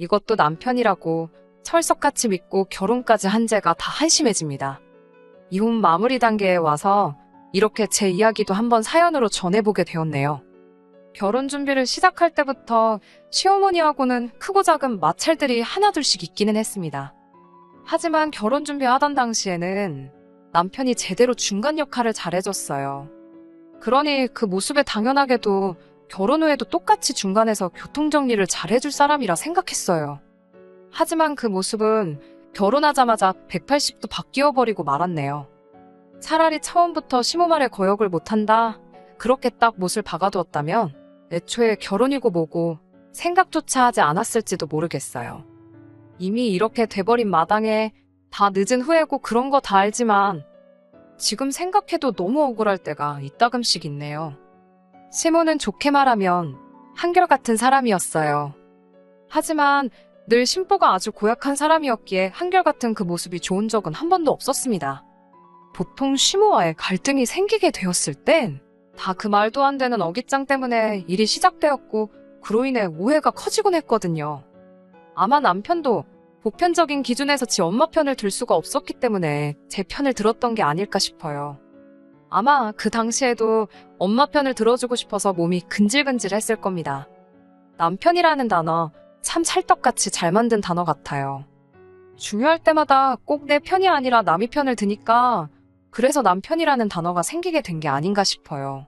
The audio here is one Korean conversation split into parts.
이것도 남편이라고 철석같이 믿고 결혼까지 한 제가 다 한심해집니다. 이혼 마무리 단계에 와서 이렇게 제 이야기도 한번 사연으로 전해보게 되었네요. 결혼 준비를 시작할 때부터 시어머니하고는 크고 작은 마찰들이 하나둘씩 있기는 했습니다. 하지만 결혼 준비하던 당시에는 남편이 제대로 중간 역할을 잘해줬어요. 그러니 그 모습에 당연하게도 결혼 후에도 똑같이 중간에서 교통정리를 잘해줄 사람이라 생각했어요. 하지만 그 모습은 결혼하자마자 180도 바뀌어버리고 말았네요. 차라리 처음부터 심호말에 거역을 못한다, 그렇게 딱 못을 박아두었다면 애초에 결혼이고 뭐고 생각조차 하지 않았을지도 모르겠어요. 이미 이렇게 돼버린 마당에 다 늦은 후회고 그런 거 다 알지만 지금 생각해도 너무 억울할 때가 이따금씩 있네요. 시모는 좋게 말하면 한결같은 사람이었어요. 하지만 늘 심보가 아주 고약한 사람이었기에 한결같은 그 모습이 좋은 적은 한 번도 없었습니다. 보통 시모와의 갈등이 생기게 되었을 땐 다 그 말도 안 되는 어깃장 때문에 일이 시작되었고 그로 인해 오해가 커지곤 했거든요. 아마 남편도 보편적인 기준에서 지 엄마 편을 들 수가 없었기 때문에 제 편을 들었던 게 아닐까 싶어요. 아마 그 당시에도 엄마 편을 들어주고 싶어서 몸이 근질근질했을 겁니다. 남편이라는 단어 참 찰떡같이 잘 만든 단어 같아요. 중요할 때마다 꼭 내 편이 아니라 남의 편을 드니까 그래서 남편이라는 단어가 생기게 된 게 아닌가 싶어요.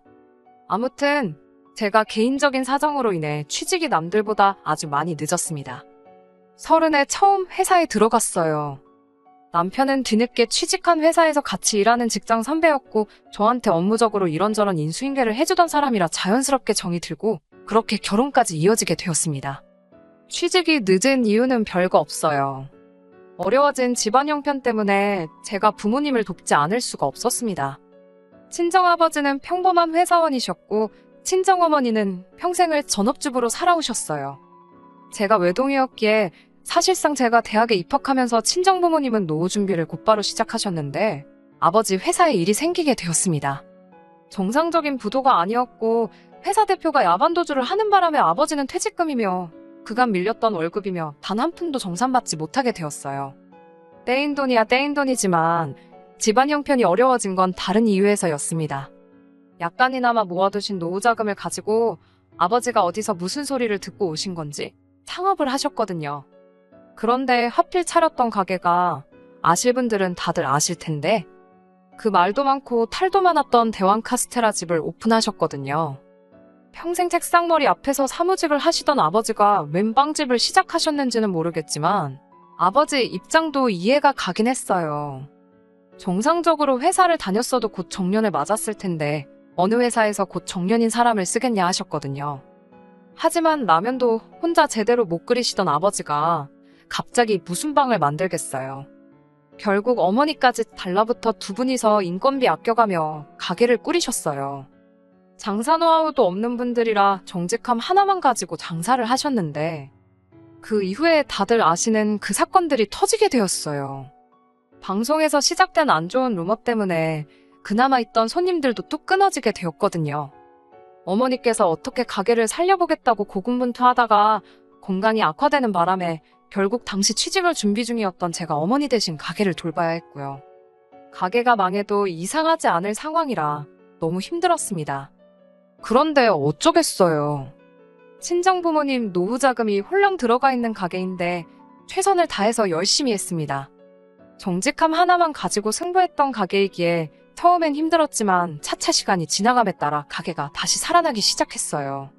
아무튼 제가 개인적인 사정으로 인해 취직이 남들보다 아주 많이 늦었습니다. 30에 처음 회사에 들어갔어요. 남편은 뒤늦게 취직한 회사에서 같이 일하는 직장 선배였고 저한테 업무적으로 이런저런 인수인계를 해주던 사람이라 자연스럽게 정이 들고 그렇게 결혼까지 이어지게 되었습니다. 취직이 늦은 이유는 별거 없어요. 어려워진 집안 형편 때문에 제가 부모님을 돕지 않을 수가 없었습니다. 친정아버지는 평범한 회사원이셨고 친정어머니는 평생을 전업주부로 살아오셨어요. 제가 외동이었기에 사실상 제가 대학에 입학하면서 친정부모님은 노후 준비를 곧바로 시작하셨는데 아버지 회사에 일이 생기게 되었습니다. 정상적인 부도가 아니었고 회사 대표가 야반도주를 하는 바람에 아버지는 퇴직금이며 그간 밀렸던 월급이며 단 한 푼도 정산받지 못하게 되었어요. 떼인 돈이야 떼인 돈이지만 집안 형편이 어려워진 건 다른 이유에서였습니다. 약간이나마 모아두신 노후 자금을 가지고 아버지가 어디서 무슨 소리를 듣고 오신 건지 창업을 하셨거든요. 그런데 하필 차렸던 가게가 아실 분들은 다들 아실 텐데 그 말도 많고 탈도 많았던 대왕 카스테라 집을 오픈하셨거든요. 평생 책상머리 앞에서 사무직을 하시던 아버지가 웬 빵집을 시작하셨는지는 모르겠지만 아버지 입장도 이해가 가긴 했어요. 정상적으로 회사를 다녔어도 곧 정년을 맞았을 텐데 어느 회사에서 곧 정년인 사람을 쓰겠냐 하셨거든요. 하지만 라면도 혼자 제대로 못 끓이시던 아버지가 갑자기 무슨 빵을 만들겠어요. 결국 어머니까지 달라붙어 두 분이서 인건비 아껴가며 가게를 꾸리셨어요. 장사 노하우도 없는 분들이라 정직함 하나만 가지고 장사를 하셨는데 그 이후에 다들 아시는 그 사건들이 터지게 되었어요. 방송에서 시작된 안 좋은 루머 때문에 그나마 있던 손님들도 뚝 끊어지게 되었거든요. 어머니께서 어떻게 가게를 살려보겠다고 고군분투하다가 건강이 악화되는 바람에 결국 당시 취직을 준비 중이었던 제가 어머니 대신 가게를 돌봐야 했고요. 가게가 망해도 이상하지 않을 상황이라 너무 힘들었습니다. 그런데 어쩌겠어요. 친정부모님 노후 자금이 홀랑 들어가 있는 가게인데 최선을 다해서 열심히 했습니다. 정직함 하나만 가지고 승부했던 가게이기에 처음엔 힘들었지만 차차 시간이 지나감에 따라 가게가 다시 살아나기 시작했어요.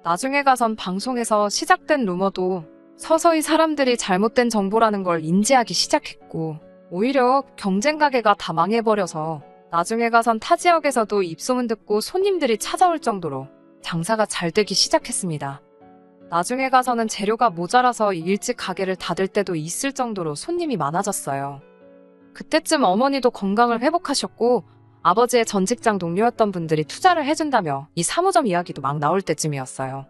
나중에 가선 방송에서 시작된 루머도 서서히 사람들이 잘못된 정보라는 걸 인지하기 시작했고 오히려 경쟁 가게가 다 망해버려서 나중에 가선 타 지역에서도 입소문 듣고 손님들이 찾아올 정도로 장사가 잘 되기 시작했습니다. 나중에 가서는 재료가 모자라서 일찍 가게를 닫을 때도 있을 정도로 손님이 많아졌어요. 그때쯤 어머니도 건강을 회복하셨고 아버지의 전 직장 동료였던 분들이 투자를 해준다며 이 사무점 이야기도 막 나올 때쯤이었어요.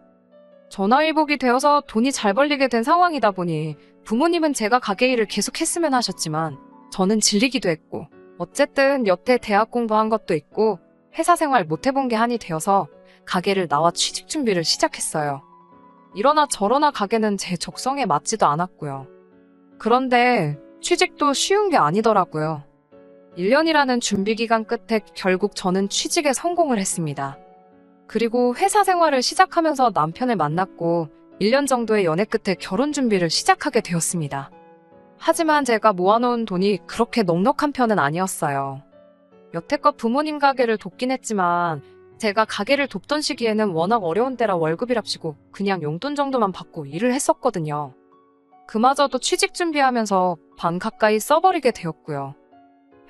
전화위복이 되어서 돈이 잘 벌리게 된 상황이다 보니 부모님은 제가 가게 일을 계속했으면 하셨지만 저는 질리기도 했고 어쨌든 여태 대학 공부한 것도 있고 회사 생활 못 해본 게 한이 되어서 가게를 나와 취직 준비를 시작했어요. 이러나 저러나 가게는 제 적성에 맞지도 않았고요. 그런데 취직도 쉬운 게 아니더라고요. 1년이라는 준비기간 끝에 결국 저는 취직에 성공을 했습니다. 그리고 회사 생활을 시작하면서 남편을 만났고 1년 정도의 연애 끝에 결혼 준비를 시작하게 되었습니다. 하지만 제가 모아놓은 돈이 그렇게 넉넉한 편은 아니었어요. 여태껏 부모님 가게를 돕긴 했지만 제가 가게를 돕던 시기에는 워낙 어려운 때라 월급이랍시고 그냥 용돈 정도만 받고 일을 했었거든요. 그마저도 취직 준비하면서 반 가까이 써버리게 되었고요.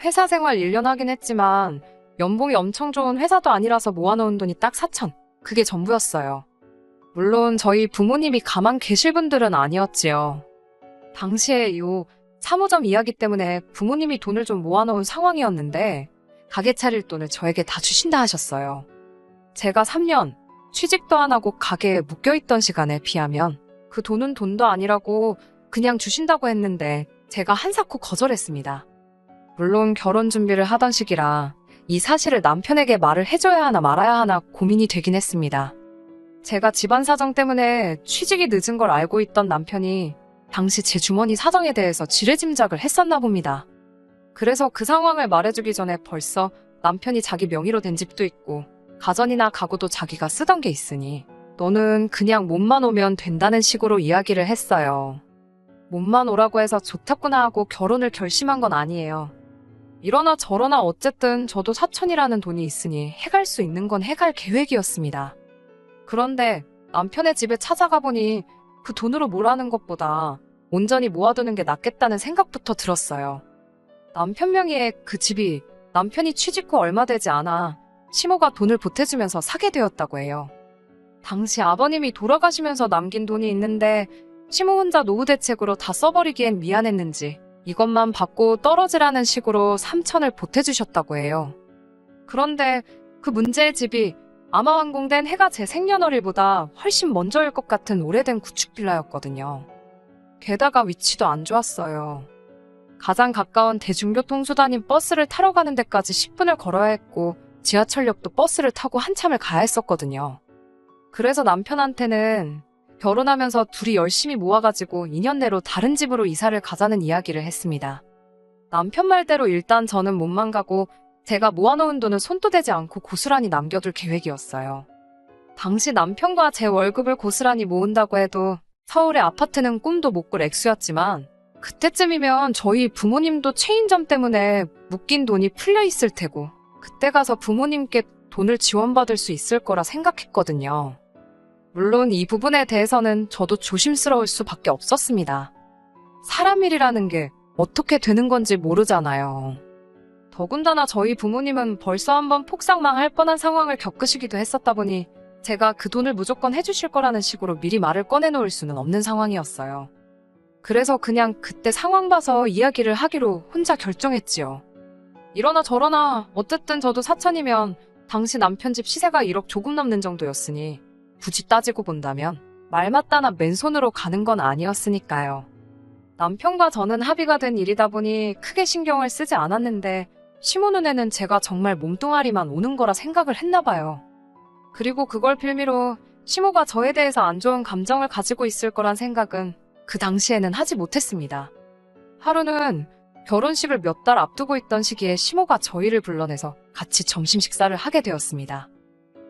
회사 생활 1년 하긴 했지만 연봉이 엄청 좋은 회사도 아니라서 모아놓은 돈이 딱 4천. 그게 전부였어요. 물론 저희 부모님이 가만 계실 분들은 아니었지요. 당시에 요 사무점 이야기 때문에 부모님이 돈을 좀 모아놓은 상황이었는데 가게 차릴 돈을 저에게 다 주신다 하셨어요. 제가 3년 취직도 안 하고 가게에 묶여있던 시간에 비하면 그 돈은 돈도 아니라고 그냥 주신다고 했는데 제가 한사코 거절했습니다. 물론 결혼 준비를 하던 시기라 이 사실을 남편에게 말을 해줘야 하나 말아야 하나 고민이 되긴 했습니다. 제가 집안 사정 때문에 취직이 늦은 걸 알고 있던 남편이 당시 제 주머니 사정에 대해서 지레짐작을 했었나 봅니다. 그래서 그 상황을 말해주기 전에 벌써 남편이 자기 명의로 된 집도 있고 가전이나 가구도 자기가 쓰던 게 있으니 너는 그냥 몸만 오면 된다는 식으로 이야기를 했어요. 몸만 오라고 해서 좋다구나 하고 결혼을 결심한 건 아니에요. 이러나 저러나 어쨌든 저도 사천이라는 돈이 있으니 해갈 수 있는 건 해갈 계획이었습니다. 그런데 남편의 집에 찾아가 보니 그 돈으로 뭘 하는 것보다 온전히 모아두는 게 낫겠다는 생각부터 들었어요. 남편 명의의 그 집이 남편이 취직 후 얼마 되지 않아 시모가 돈을 보태주면서 사게 되었다고 해요. 당시 아버님이 돌아가시면서 남긴 돈이 있는데 시모 혼자 노후 대책으로 다 써버리기엔 미안했는지 이것만 받고 떨어지라는 식으로 3천을 보태주셨다고 해요. 그런데 그 문제의 집이 아마 완공된 해가 제 생년월일보다 훨씬 먼저일 것 같은 오래된 구축 빌라였거든요. 게다가 위치도 안 좋았어요. 가장 가까운 대중교통수단인 버스를 타러 가는 데까지 10분을 걸어야 했고 지하철역도 버스를 타고 한참을 가야 했었거든요. 그래서 남편한테는 결혼하면서 둘이 열심히 모아가지고 2년 내로 다른 집으로 이사를 가자는 이야기를 했습니다. 남편 말대로 일단 저는 몸만 가고 제가 모아놓은 돈은 손도 대지 않고 고스란히 남겨둘 계획이었어요. 당시 남편과 제 월급을 고스란히 모은다고 해도 서울의 아파트는 꿈도 못 꿀 액수였지만 그때쯤이면 저희 부모님도 체인점 때문에 묶인 돈이 풀려 있을 테고 그때 가서 부모님께 돈을 지원받을 수 있을 거라 생각했거든요. 물론 이 부분에 대해서는 저도 조심스러울 수밖에 없었습니다. 사람 일이라는 게 어떻게 되는 건지 모르잖아요. 더군다나 저희 부모님은 벌써 한번 폭삭망할 뻔한 상황을 겪으시기도 했었다 보니 제가 그 돈을 무조건 해주실 거라는 식으로 미리 말을 꺼내놓을 수는 없는 상황이었어요. 그래서 그냥 그때 상황 봐서 이야기를 하기로 혼자 결정했지요. 이러나 저러나 어쨌든 저도 사천이면 당시 남편 집 시세가 1억 조금 넘는 정도였으니 굳이 따지고 본다면 말 맞다나 맨손으로 가는 건 아니었으니까요. 남편과 저는 합의가 된 일이다 보니 크게 신경을 쓰지 않았는데 시모 눈에는 제가 정말 몸뚱아리만 오는 거라 생각을 했나 봐요. 그리고 그걸 빌미로 시모가 저에 대해서 안 좋은 감정을 가지고 있을 거란 생각은 그 당시에는 하지 못했습니다. 하루는 결혼식을 몇 달 앞두고 있던 시기에 시모가 저희를 불러내서 같이 점심 식사를 하게 되었습니다.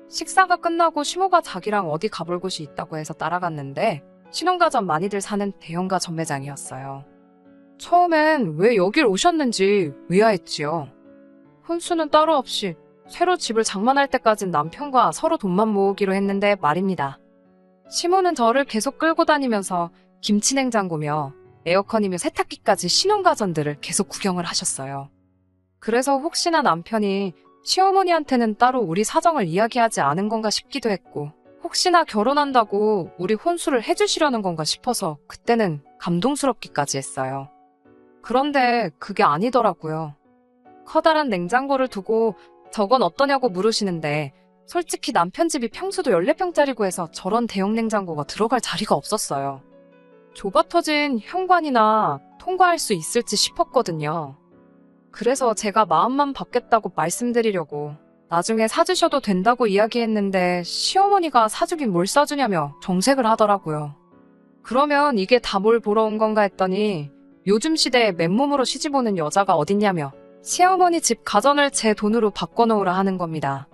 식사가 끝나고 시모가 자기랑 어디 가볼 곳이 있다고 해서 따라갔는데 신혼가전 많이들 사는 대형가전 매장이었어요. 처음엔 왜 여길 오셨는지 의아했지요. 혼수는 따로 없이 새로 집을 장만할 때까진 남편과 서로 돈만 모으기로 했는데 말입니다. 시모는 저를 계속 끌고 다니면서 김치냉장고며 에어컨이며 세탁기까지 신혼가전들을 계속 구경을 하셨어요. 그래서 혹시나 남편이 시어머니한테는 따로 우리 사정을 이야기하지 않은 건가 싶기도 했고 혹시나 결혼한다고 우리 혼수를 해주시려는 건가 싶어서 그때는 감동스럽기까지 했어요. 그런데 그게 아니더라고요. 커다란 냉장고를 두고 저건 어떠냐고 물으시는데 솔직히 남편 집이 평수도 14평짜리고 해서 저런 대형 냉장고가 들어갈 자리가 없었어요. 좁아 터진 현관이나 통과할 수 있을지 싶었거든요. 그래서 제가 마음만 받겠다고 말씀드리려고 나중에 사주셔도 된다고 이야기했는데 시어머니가 사주긴 뭘 사주냐며 정색을 하더라고요. 그러면 이게 다 뭘 보러 온 건가 했더니 요즘 시대에 맨몸으로 시집 오는 여자가 어딨냐며 시어머니 집 가전을 제 돈으로 바꿔놓으라 하는 겁니다.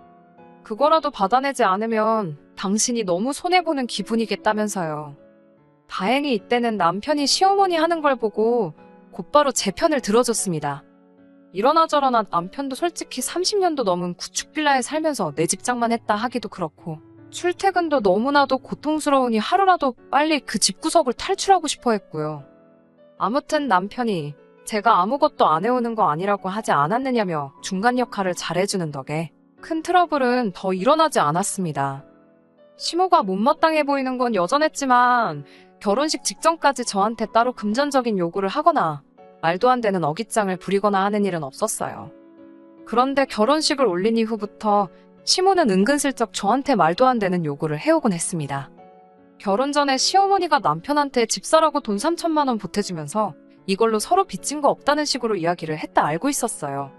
그거라도 받아내지 않으면 당신이 너무 손해보는 기분이겠다면서요. 다행히 이때는 남편이 시어머니 하는 걸 보고 곧바로 제 편을 들어줬습니다. 이러나 저러나 남편도 솔직히 30년도 넘은 구축빌라에 살면서 내 집장만 했다 하기도 그렇고 출퇴근도 너무나도 고통스러우니 하루라도 빨리 그 집구석을 탈출하고 싶어 했고요. 아무튼 남편이 제가 아무것도 안 해오는 거 아니라고 하지 않았느냐며 중간 역할을 잘해주는 덕에 큰 트러블은 더 일어나지 않았습니다. 시모가 못마땅해 보이는 건 여전했지만 결혼식 직전까지 저한테 따로 금전적인 요구를 하거나 말도 안 되는 어깃장을 부리거나 하는 일은 없었어요. 그런데 결혼식을 올린 이후부터 시모는 은근슬쩍 저한테 말도 안 되는 요구를 해오곤 했습니다. 결혼 전에 시어머니가 남편한테 집 사라고 돈 3천만 원 보태주면서 이걸로 서로 빚진 거 없다는 식으로 이야기를 했다 알고 있었어요.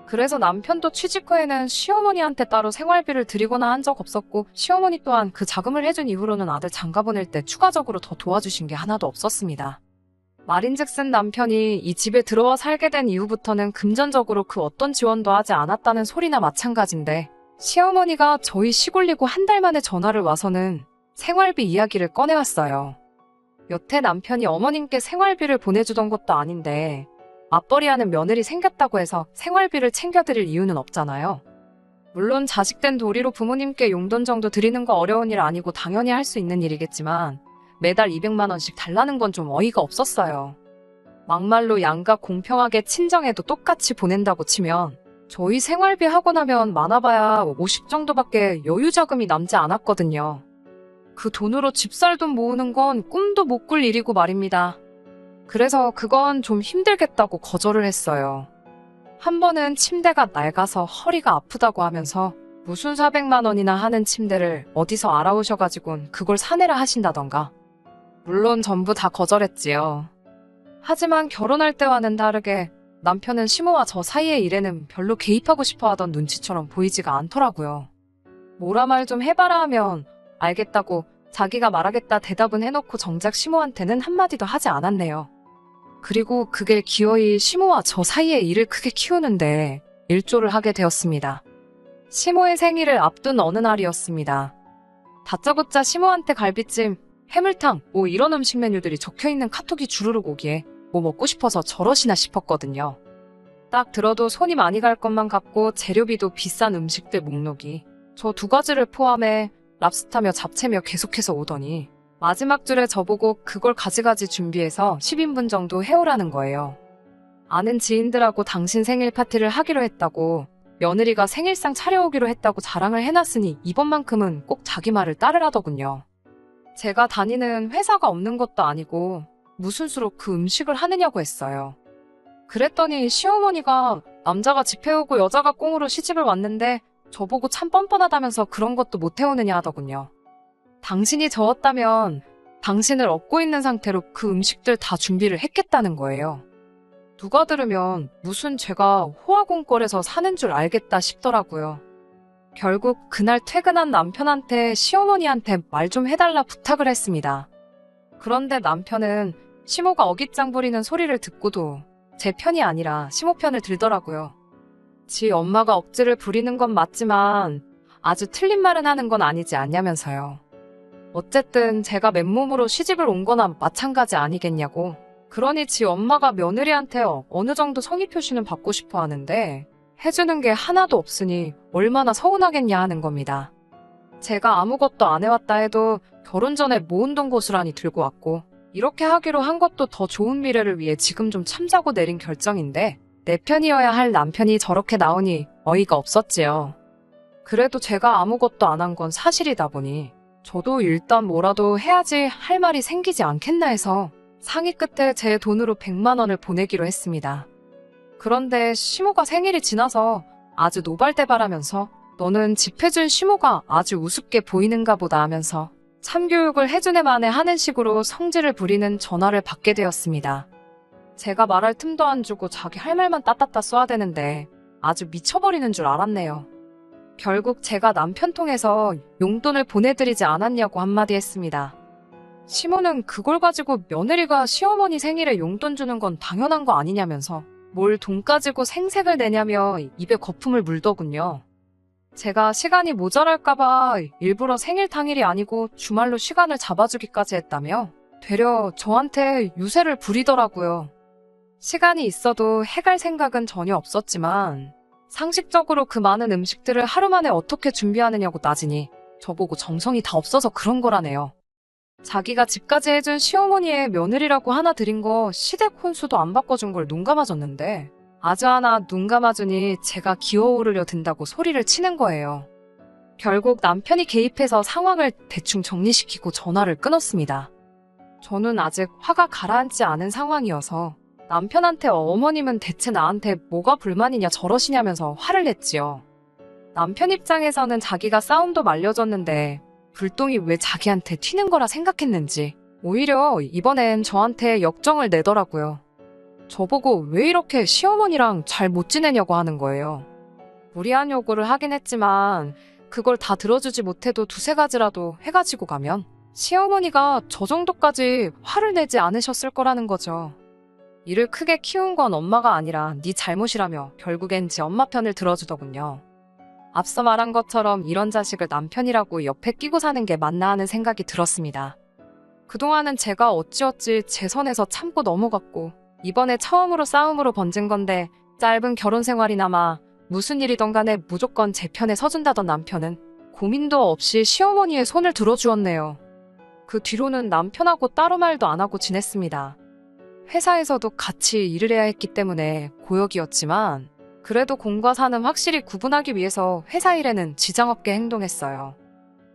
그래서 남편도 취직 후에는 시어머니한테 따로 생활비를 드리거나 한 적 없었고 시어머니 또한 그 자금을 해준 이후로는 아들 장가 보낼 때 추가적으로 더 도와주신 게 하나도 없었습니다. 말인즉슨 남편이 이 집에 들어와 살게 된 이후부터는 금전적으로 그 어떤 지원도 하지 않았다는 소리나 마찬가지인데 시어머니가 저희 시골리고 한 달 만에 전화를 와서는 생활비 이야기를 꺼내왔어요. 여태 남편이 어머님께 생활비를 보내주던 것도 아닌데 맞벌이하는 며느리 생겼다고 해서 생활비를 챙겨드릴 이유는 없잖아요. 물론 자식된 도리로 부모님께 용돈 정도 드리는 거 어려운 일 아니고 당연히 할 수 있는 일이겠지만 매달 200만 원씩 달라는 건 좀 어이가 없었어요. 막말로 양가 공평하게 친정에도 똑같이 보낸다고 치면 저희 생활비 하고 나면 많아봐야 50 정도밖에 여유자금이 남지 않았거든요. 그 돈으로 집 살 돈 모으는 건 꿈도 못 꿀 일이고 말입니다. 그래서 그건 좀 힘들겠다고 거절을 했어요. 한 번은 침대가 낡아서 허리가 아프다고 하면서 무슨 400만 원이나 하는 침대를 어디서 알아오셔가지곤 그걸 사내라 하신다던가. 물론 전부 다 거절했지요. 하지만 결혼할 때와는 다르게 남편은 시모와 저 사이의 일에는 별로 개입하고 싶어 하던 눈치처럼 보이지가 않더라고요. 뭐라 말 좀 해봐라 하면 알겠다고 자기가 말하겠다 대답은 해놓고 정작 시모한테는 한마디도 하지 않았네요. 그리고 그게 기어이 시모와 저 사이의 일을 크게 키우는데 일조를 하게 되었습니다. 시모의 생일을 앞둔 어느 날이었습니다. 다짜고짜 시모한테 갈비찜, 해물탕, 뭐 이런 음식 메뉴들이 적혀있는 카톡이 주르륵 오기에 뭐 먹고 싶어서 저러시나 싶었거든요. 딱 들어도 손이 많이 갈 것만 같고 재료비도 비싼 음식들 목록이 저 두 가지를 포함해 랍스타며 잡채며 계속해서 오더니 마지막 줄에 저보고 그걸 가지가지 준비해서 10인분 정도 해오라는 거예요. 아는 지인들하고 당신 생일 파티를 하기로 했다고 며느리가 생일상 차려오기로 했다고 자랑을 해놨으니 이번만큼은 꼭 자기 말을 따르라더군요. 제가 다니는 회사가 없는 것도 아니고 무슨 수로 그 음식을 하느냐고 했어요. 그랬더니 시어머니가 남자가 집 해오고 여자가 꽁으로 시집을 왔는데 저보고 참 뻔뻔하다면서 그런 것도 못 해오느냐 하더군요. 당신이 저었다면 당신을 업고 있는 상태로 그 음식들 다 준비를 했겠다는 거예요. 누가 들으면 무슨 제가 호화공꼴에서 사는 줄 알겠다 싶더라고요. 결국 그날 퇴근한 남편한테 시어머니한테 말 좀 해달라 부탁을 했습니다. 그런데 남편은 시모가 어깃장 부리는 소리를 듣고도 제 편이 아니라 시모 편을 들더라고요. 지 엄마가 억지를 부리는 건 맞지만 아주 틀린 말은 하는 건 아니지 않냐면서요. 어쨌든 제가 맨몸으로 시집을 온 거나 마찬가지 아니겠냐고. 그러니 지 엄마가 며느리한테 어느 정도 성의 표시는 받고 싶어 하는데 해주는 게 하나도 없으니 얼마나 서운하겠냐 하는 겁니다. 제가 아무것도 안 해왔다 해도 결혼 전에 모은 돈 고스란히 들고 왔고 이렇게 하기로 한 것도 더 좋은 미래를 위해 지금 좀 참자고 내린 결정인데 내 편이어야 할 남편이 저렇게 나오니 어이가 없었지요. 그래도 제가 아무것도 안 한 건 사실이다 보니 저도 일단 뭐라도 해야지 할 말이 생기지 않겠나 해서 상의 끝에 제 돈으로 100만 원을 보내기로 했습니다. 그런데 시모가 생일이 지나서 아주 노발대발하면서 너는 집 해준 시모가 아주 우습게 보이는가 보다 하면서 참교육을 해준 애만에 하는 식으로 성질을 부리는 전화를 받게 되었습니다. 제가 말할 틈도 안 주고 자기 할 말만 따따따 쏘아대는데 아주 미쳐버리는 줄 알았네요. 결국 제가 남편 통해서 용돈을 보내드리지 않았냐고 한마디 했습니다. 시모는 그걸 가지고 며느리가 시어머니 생일에 용돈 주는 건 당연한 거 아니냐면서 뭘 돈 가지고 생색을 내냐며 입에 거품을 물더군요. 제가 시간이 모자랄까봐 일부러 생일 당일이 아니고 주말로 시간을 잡아주기까지 했다며 되려 저한테 유세를 부리더라고요. 시간이 있어도 해갈 생각은 전혀 없었지만 상식적으로 그 많은 음식들을 하루 만에 어떻게 준비하느냐고 따지니 저보고 정성이 다 없어서 그런 거라네요. 자기가 집까지 해준 시어머니의 며느리라고 하나 드린 거 시댁 혼수도 안 바꿔준 걸 눈 감아줬는데 아주 하나 눈 감아주니 제가 기어오르려 든다고 소리를 치는 거예요. 결국 남편이 개입해서 상황을 대충 정리시키고 전화를 끊었습니다. 저는 아직 화가 가라앉지 않은 상황이어서 남편한테 어머님은 대체 나한테 뭐가 불만이냐 저러시냐면서 화를 냈지요. 남편 입장에서는 자기가 싸움도 말려줬는데 불똥이 왜 자기한테 튀는 거라 생각했는지 오히려 이번엔 저한테 역정을 내더라고요. 저보고 왜 이렇게 시어머니랑 잘 못 지내냐고 하는 거예요. 무리한 요구를 하긴 했지만 그걸 다 들어주지 못해도 두세 가지라도 해가지고 가면 시어머니가 저 정도까지 화를 내지 않으셨을 거라는 거죠. 이를 크게 키운 건 엄마가 아니라 네 잘못이라며 결국엔 지 엄마 편을 들어주더군요. 앞서 말한 것처럼 이런 자식을 남편이라고 옆에 끼고 사는 게 맞나 하는 생각이 들었습니다. 그동안은 제가 어찌어찌 제 선에서 참고 넘어갔고 이번에 처음으로 싸움으로 번진 건데 짧은 결혼 생활이나마 무슨 일이든 간에 무조건 제 편에 서준다던 남편은 고민도 없이 시어머니의 손을 들어주었네요. 그 뒤로는 남편하고 따로 말도 안 하고 지냈습니다. 회사에서도 같이 일을 해야 했기 때문에 고역이었지만 그래도 공과 사는 확실히 구분하기 위해서 회사 일에는 지장 없게 행동했어요.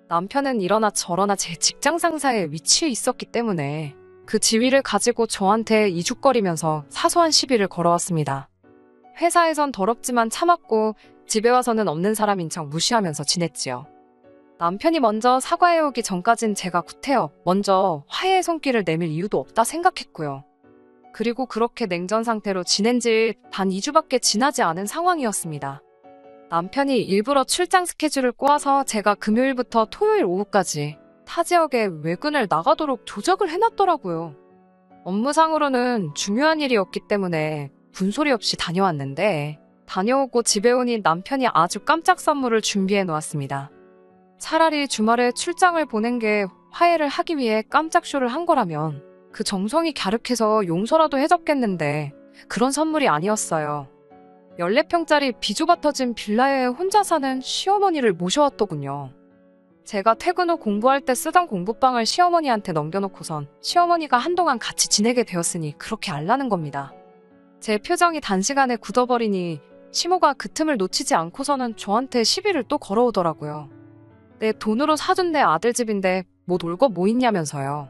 남편은 이러나 저러나 제 직장 상사의 위치에 있었기 때문에 그 지위를 가지고 저한테 이죽거리면서 사소한 시비를 걸어왔습니다. 회사에선 더럽지만 참았고 집에 와서는 없는 사람인 척 무시하면서 지냈지요. 남편이 먼저 사과해오기 전까진 제가 구태여 먼저 화해의 손길을 내밀 이유도 없다 생각했고요. 그리고 그렇게 냉전 상태로 지낸 지 단 2주밖에 지나지 않은 상황이었습니다. 남편이 일부러 출장 스케줄을 꼬아서 제가 금요일부터 토요일 오후까지 타 지역에 외근을 나가도록 조작을 해놨더라고요. 업무상으로는 중요한 일이었기 때문에 분소리 없이 다녀왔는데 다녀오고 집에 오니 남편이 아주 깜짝 선물을 준비해 놓았습니다. 차라리 주말에 출장을 보낸 게 화해를 하기 위해 깜짝 쇼를 한 거라면 그 정성이 갸륵해서 용서라도 해줬겠는데 그런 선물이 아니었어요. 14평짜리 비조바 터진 빌라에 혼자 사는 시어머니를 모셔왔더군요. 제가 퇴근 후 공부할 때 쓰던 공부방을 시어머니한테 넘겨놓고선 시어머니가 한동안 같이 지내게 되었으니 그렇게 알라는 겁니다. 제 표정이 단시간에 굳어버리니 시모가 그 틈을 놓치지 않고서는 저한테 시비를 또 걸어오더라고요. 내 돈으로 사준 내 아들 집인데 뭐 놀 거 뭐 있냐면서요.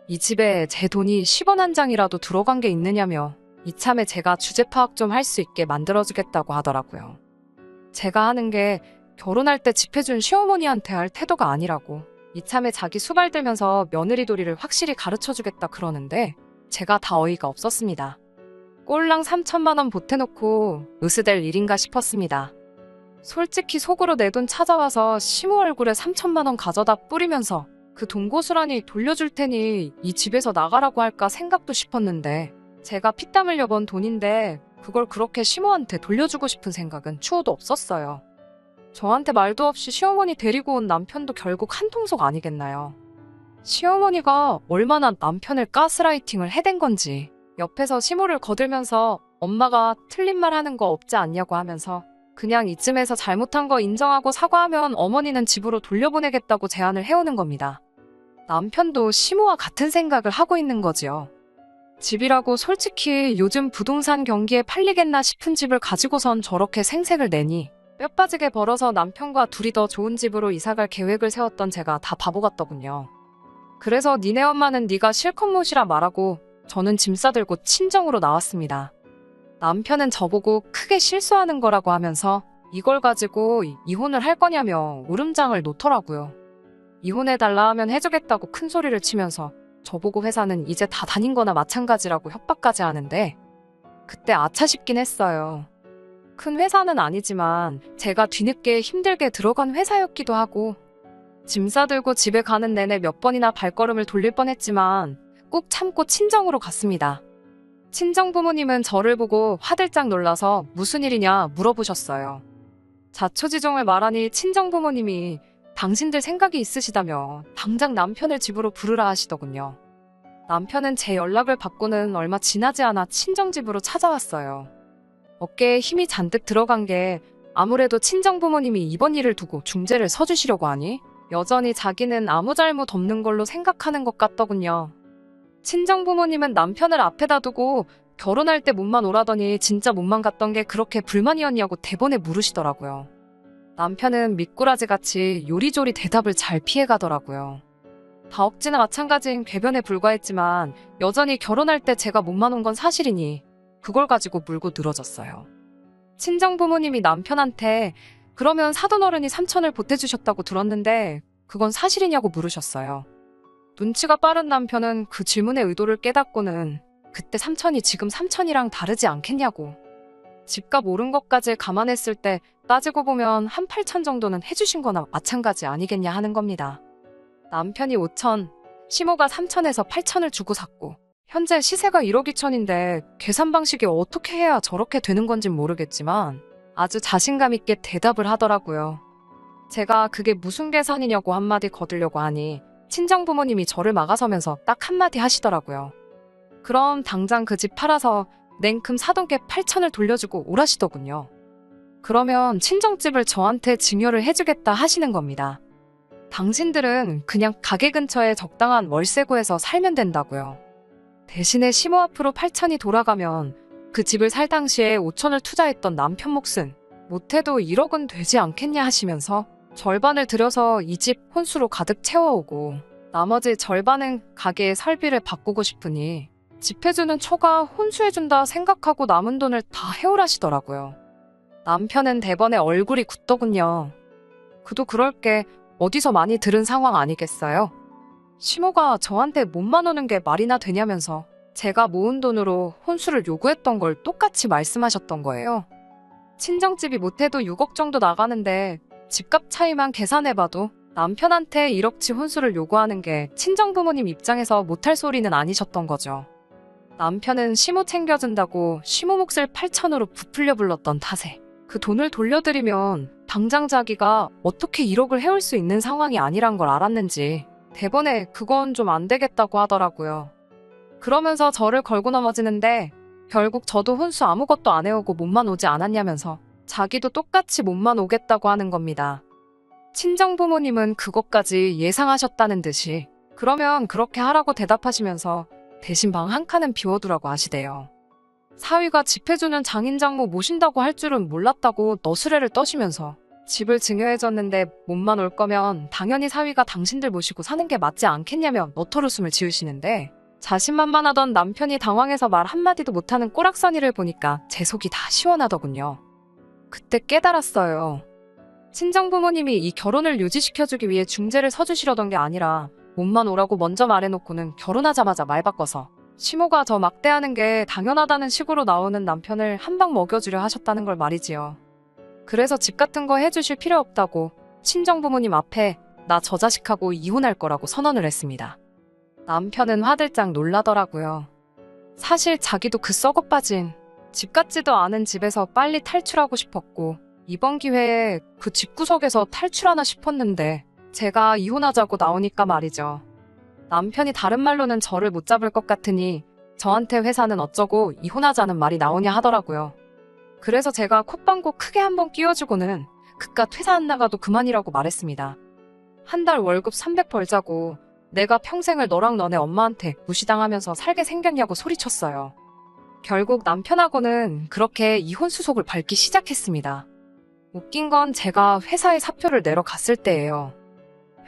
이 집에 제 돈이 10원 한 장이라도 들어간 게 있느냐며 이참에 제가 주제 파악 좀 할 수 있게 만들어주겠다고 하더라고요. 제가 하는 게 결혼할 때 집 해준 시어머니한테 할 태도가 아니라고 이참에 자기 수발 들면서 며느리 도리를 확실히 가르쳐주겠다 그러는데 제가 다 어이가 없었습니다. 꼴랑 3천만 원 보태놓고 으스댈 일인가 싶었습니다. 솔직히 속으로 내 돈 찾아와서 시모 얼굴에 3천만 원 가져다 뿌리면서 그 돈 고스란히 돌려줄 테니 이 집에서 나가라고 할까 생각도 싶었는데 제가 피땀 흘려 번 돈인데 그걸 그렇게 시모한테 돌려주고 싶은 생각은 추호도 없었어요. 저한테 말도 없이 시어머니 데리고 온 남편도 결국 한통속 아니겠나요? 시어머니가 얼마나 남편을 가스라이팅을 해댄 건지 옆에서 시모를 거들면서 엄마가 틀린 말 하는 거 없지 않냐고 하면서 그냥 이쯤에서 잘못한 거 인정하고 사과하면 어머니는 집으로 돌려보내겠다고 제안을 해오는 겁니다. 남편도 시모와 같은 생각을 하고 있는 거지요. 집이라고 솔직히 요즘 부동산 경기에 팔리겠나 싶은 집을 가지고선 저렇게 생색을 내니 뼈 빠지게 벌어서 남편과 둘이 더 좋은 집으로 이사갈 계획을 세웠던 제가 다 바보 같더군요. 그래서 니네 엄마는 네가 실컷 모시라 말하고 저는 짐 싸들고 친정으로 나왔습니다. 남편은 저보고 크게 실수하는 거라고 하면서 이걸 가지고 이혼을 할 거냐며 울음장을 놓더라고요. 이혼해달라 하면 해주겠다고 큰 소리를 치면서 저보고 회사는 이제 다 다닌 거나 마찬가지라고 협박까지 하는데 그때 아차 싶긴 했어요. 큰 회사는 아니지만 제가 뒤늦게 힘들게 들어간 회사였기도 하고 짐 싸들고 집에 가는 내내 몇 번이나 발걸음을 돌릴 뻔했지만 꾹 참고 친정으로 갔습니다. 친정 부모님은 저를 보고 화들짝 놀라서 무슨 일이냐 물어보셨어요. 자초지종을 말하니 친정 부모님이 당신들 생각이 있으시다며 당장 남편을 집으로 부르라 하시더군요. 남편은 제 연락을 받고는 얼마 지나지 않아 친정집으로 찾아왔어요. 어깨에 힘이 잔뜩 들어간 게 아무래도 친정 부모님이 이번 일을 두고 중재를 서주시려고 하니 여전히 자기는 아무 잘못 없는 걸로 생각하는 것 같더군요. 친정 부모님은 남편을 앞에다 두고 결혼할 때 몸만 오라더니 진짜 몸만 갔던 게 그렇게 불만이었냐고 대번에 물으시더라고요. 남편은 미꾸라지같이 요리조리 대답을 잘 피해가더라고요. 다억지나 마찬가지인 궤변에 불과했지만 여전히 결혼할 때 제가 몸만 온 건 사실이니 그걸 가지고 물고 늘어졌어요. 친정 부모님이 남편한테 그러면 사돈어른이 3천을 보태주셨다고 들었는데 그건 사실이냐고 물으셨어요. 눈치가 빠른 남편은 그 질문의 의도를 깨닫고는 그때 3천이 지금 3천이랑 다르지 않겠냐고. 집값 오른 것까지 감안했을 때 따지고 보면 한 8천 정도는 해주신 거나 마찬가지 아니겠냐 하는 겁니다. 남편이 5천, 시모가 3천에서 8천을 주고 샀고 현재 시세가 1억 2천인데 계산 방식이 어떻게 해야 저렇게 되는 건진 모르겠지만 아주 자신감 있게 대답을 하더라고요. 제가 그게 무슨 계산이냐고 한마디 거들려고 하니 친정 부모님이 저를 막아서면서 딱 한마디 하시더라고요. 그럼 당장 그 집 팔아서 냉큼 사돈께 8천을 돌려주고 오라시더군요. 그러면 친정집을 저한테 증여를 해주겠다 하시는 겁니다. 당신들은 그냥 가게 근처에 적당한 월세구에서 살면 된다고요. 대신에 시모 앞으로 8천이 돌아가면 그 집을 살 당시에 5천을 투자했던 남편 몫은 못해도 1억은 되지 않겠냐 하시면서 절반을 들여서 이 집 혼수로 가득 채워오고 나머지 절반은 가게의 설비를 바꾸고 싶으니 집 해주는 초가 혼수해준다 생각하고 남은 돈을 다 해오라시더라고요. 남편은 대번에 얼굴이 굳더군요. 그도 그럴 게 어디서 많이 들은 상황 아니겠어요? 시모가 저한테 몸만 오는 게 말이나 되냐면서 제가 모은 돈으로 혼수를 요구했던 걸 똑같이 말씀하셨던 거예요. 친정집이 못해도 6억 정도 나가는데 집값 차이만 계산해봐도 남편한테 1억치 혼수를 요구하는 게 친정부모님 입장에서 못할 소리는 아니셨던 거죠. 남편은 시모 챙겨준다고 시모 몫을 8천으로 부풀려 불렀던 탓에 그 돈을 돌려드리면 당장 자기가 어떻게 1억을 해올 수 있는 상황이 아니란 걸 알았는지 대번에 그건 좀 안 되겠다고 하더라고요. 그러면서 저를 걸고 넘어지는데 결국 저도 혼수 아무것도 안 해오고 몸만 오지 않았냐면서 자기도 똑같이 몸만 오겠다고 하는 겁니다. 친정 부모님은 그것까지 예상하셨다는 듯이 그러면 그렇게 하라고 대답하시면서 대신 방 한 칸은 비워두라고 하시대요. 사위가 집 해주는 장인장모 모신다고 할 줄은 몰랐다고 너스레를 떠시면서 집을 증여해줬는데 몸만 올 거면 당연히 사위가 당신들 모시고 사는 게 맞지 않겠냐며 너털웃음을 지으시는데 자신만만하던 남편이 당황해서 말 한마디도 못하는 꼬락서니를 보니까 제 속이 다 시원하더군요. 그때 깨달았어요. 친정부모님이 이 결혼을 유지시켜주기 위해 중재를 서주시려던 게 아니라 몸만 오라고 먼저 말해놓고는 결혼하자마자 말 바꿔서 시모가 저 막대하는 게 당연하다는 식으로 나오는 남편을 한 방 먹여주려 하셨다는 걸 말이지요. 그래서 집 같은 거 해주실 필요 없다고 친정부모님 앞에 나 저 자식하고 이혼할 거라고 선언을 했습니다. 남편은 화들짝 놀라더라고요. 사실 자기도 그 썩어빠진 집 같지도 않은 집에서 빨리 탈출하고 싶었고 이번 기회에 그 집구석에서 탈출하나 싶었는데 제가 이혼하자고 나오니까 말이죠. 남편이 다른 말로는 저를 못 잡을 것 같으니 저한테 회사는 어쩌고 이혼하자는 말이 나오냐 하더라고요. 그래서 제가 콧방구 크게 한번 끼워주고는 그깟 회사 안 나가도 그만이라고 말했습니다. 한 달 월급 300 벌자고 내가 평생을 너랑 너네 엄마한테 무시당하면서 살게 생겼냐고 소리쳤어요. 결국 남편하고는 그렇게 이혼 수속을 밟기 시작했습니다. 웃긴 건 제가 회사에 사표를 내러 갔을 때예요.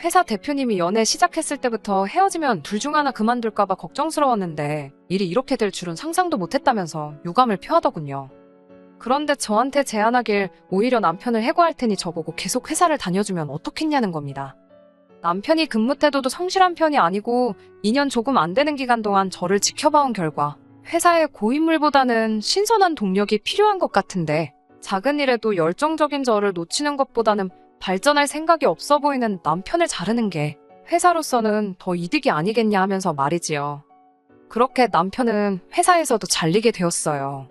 회사 대표님이 연애 시작했을 때부터 헤어지면 둘 중 하나 그만둘까봐 걱정스러웠는데 일이 이렇게 될 줄은 상상도 못했다면서 유감을 표하더군요. 그런데 저한테 제안하길 오히려 남편을 해고할 테니 저보고 계속 회사를 다녀주면 어떻겠냐는 겁니다. 남편이 근무 태도도 성실한 편이 아니고 2년 조금 안 되는 기간 동안 저를 지켜봐온 결과 회사에 고인물보다는 신선한 동력이 필요한 것 같은데 작은 일에도 열정적인 저를 놓치는 것보다는 발전할 생각이 없어 보이는 남편을 자르는 게 회사로서는 더 이득이 아니겠냐 하면서 말이지요. 그렇게 남편은 회사에서도 잘리게 되었어요.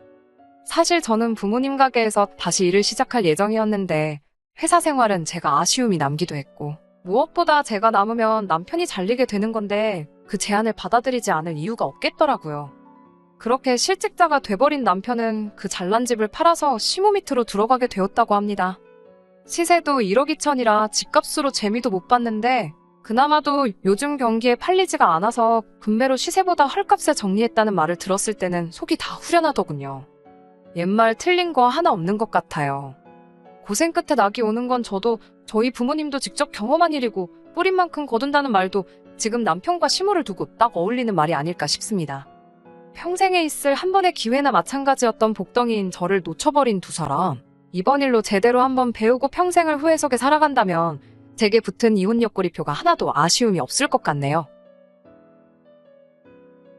사실 저는 부모님 가게에서 다시 일을 시작할 예정이었는데 회사 생활은 제가 아쉬움이 남기도 했고 무엇보다 제가 남으면 남편이 잘리게 되는 건데 그 제안을 받아들이지 않을 이유가 없겠더라고요. 그렇게 실직자가 돼버린 남편은 그 잘난 집을 팔아서 시모 밑으로 들어가게 되었다고 합니다. 시세도 1억 2천이라 집값으로 재미도 못 봤는데 그나마도 요즘 경기에 팔리지가 않아서 금매로 시세보다 헐값에 정리했다는 말을 들었을 때는 속이 다 후련하더군요. 옛말 틀린 거 하나 없는 것 같아요. 고생 끝에 낙이 오는 건 저도 저희 부모님도 직접 경험한 일이고 뿌린 만큼 거둔다는 말도 지금 남편과 시모를 두고 딱 어울리는 말이 아닐까 싶습니다. 평생에 있을 한 번의 기회나 마찬가지였던 복덩이인 저를 놓쳐버린 두 사람. 이번 일로 제대로 한번 배우고 평생을 후회 속에 살아간다면 제게 붙은 이혼 옆구리표가 하나도 아쉬움이 없을 것 같네요.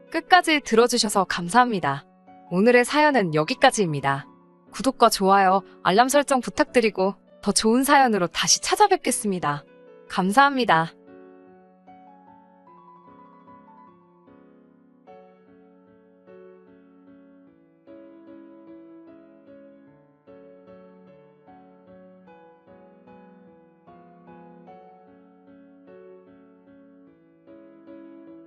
끝까지 들어주셔서 감사합니다. 오늘의 사연은 여기까지입니다. 구독과 좋아요, 알람 설정 부탁드리고 더 좋은 사연으로 다시 찾아뵙겠습니다. 감사합니다.